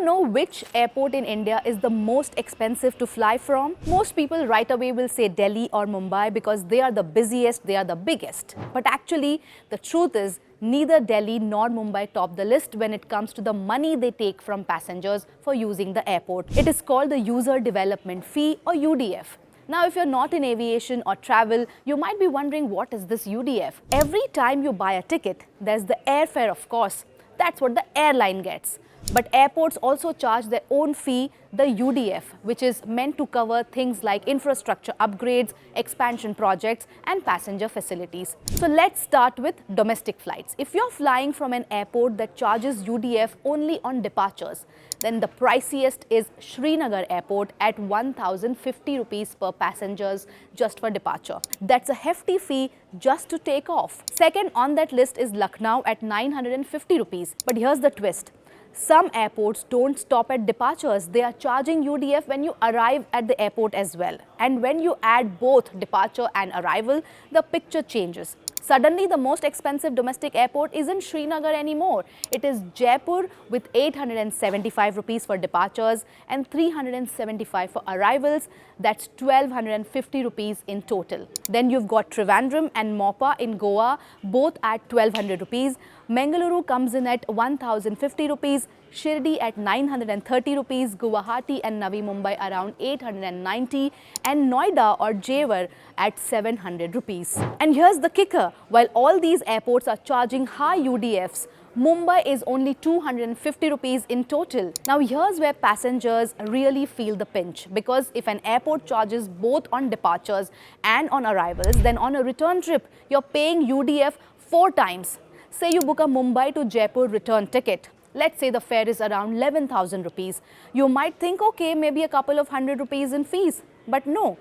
know which airport in India is the most expensive to fly from? Most people right away will say Delhi or Mumbai because they are the busiest, they are the biggest. But actually, the truth is, neither Delhi nor Mumbai top the list when it comes to the money they take from passengers for using the airport. It is called the User Development Fee or UDF. Now, if you're not in aviation or travel, you might be wondering, what is this UDF? Every time you buy a ticket, there's the airfare, of course. That's what the airline gets. But airports also charge their own fee, the UDF, which is meant to cover things like infrastructure upgrades, expansion projects and passenger facilities. So let's start with domestic flights. If you're flying from an airport that charges UDF only on departures, then the priciest is Srinagar Airport at 1,050 rupees per passengers just for departure. That's a hefty fee just to take off. Second on that list is Lucknow at 950 rupees. But here's the twist. Some airports don't stop at departures. They are charging UDF when you arrive at the airport as well. And when you add both departure and arrival, the picture changes. Suddenly, the most expensive domestic airport isn't Srinagar anymore. It is Jaipur with 875 rupees for departures and 375 for arrivals. That's 1,250 rupees in total. Then you've got Trivandrum and Mopa in Goa, both at 1,200 rupees. Mangaluru comes in at 1,050 rupees. Shirdi at 930 rupees, Guwahati and Navi Mumbai around 890 and Noida or Jewar at 700 rupees. And here's the kicker, while all these airports are charging high UDFs, Mumbai is only 250 rupees in total. Now here's where passengers really feel the pinch, because if an airport charges both on departures and on arrivals, then on a return trip, you're paying UDF 4 times. Say you book a Mumbai to Jaipur return ticket. Let's say the fare is around 11,000 rupees. You might think, okay, maybe a couple of 100 rupees in fees. But no,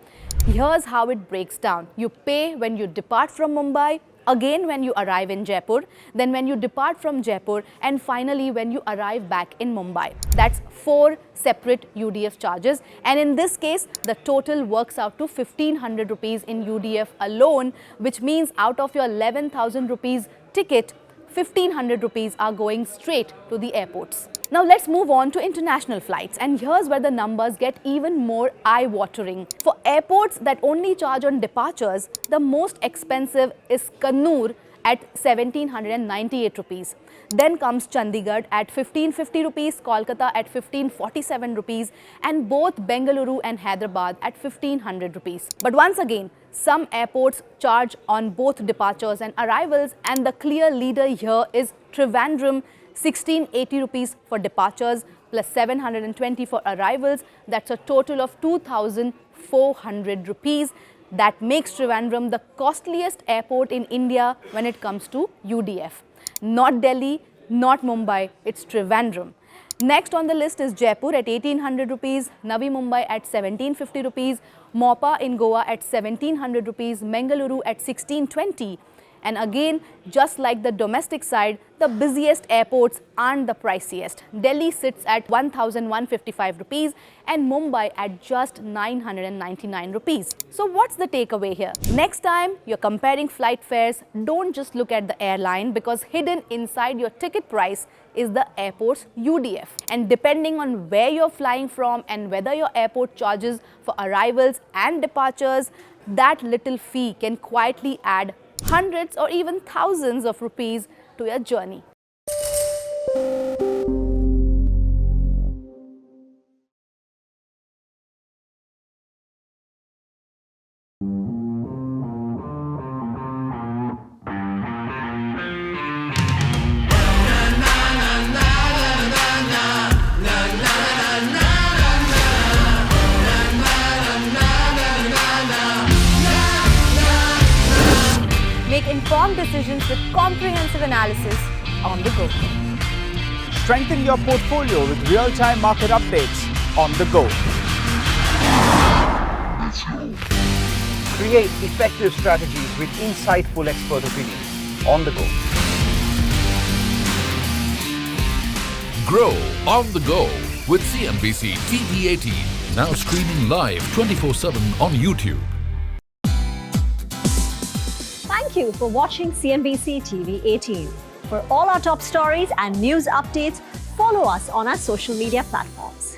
here's how it breaks down. You pay when you depart from Mumbai, again when you arrive in Jaipur, then when you depart from Jaipur, and finally when you arrive back in Mumbai. That's 4 separate UDF charges. And in this case, the total works out to 1,500 rupees in UDF alone, which means out of your 11,000 rupees ticket, 1,500 rupees are going straight to the airports. Now let's move on to international flights, and here's where the numbers get even more eye-watering. For airports that only charge on departures, the most expensive is Kannur at 1,798 rupees. Then comes Chandigarh at 1,550 rupees, Kolkata at 1,547 rupees, and both Bengaluru and Hyderabad at 1,500 rupees. But once again, some airports charge on both departures and arrivals, and the clear leader here is Trivandrum, 1,680 rupees for departures plus 720 for arrivals. That's a total of 2,400 rupees. That makes Trivandrum the costliest airport in India when it comes to UDF. Not Delhi, not Mumbai, it's Trivandrum. Next on the list is Jaipur at 1,800 rupees, Navi Mumbai at 1,750 rupees, Mopa in Goa at 1,700 rupees, Mangaluru at 1,620. And again, just like the domestic side, the busiest airports aren't the priciest. Delhi sits at 1,155 rupees and Mumbai at just 999 rupees. So what's the takeaway here? Next time you're comparing flight fares, don't just look at the airline, because hidden inside your ticket price is the airport's UDF. And depending on where you're flying from and whether your airport charges for arrivals and departures, that little fee can quietly add hundreds or even thousands of rupees to your journey. Make informed decisions with comprehensive analysis on the go. Strengthen your portfolio with real-time market updates on the go. Create effective strategies with insightful expert opinions on the go. Grow on the go with CNBC-TV18, now streaming live 24/7 on YouTube. Thank you for watching CNBC TV 18. For all our top stories and news updates, follow us on our social media platforms.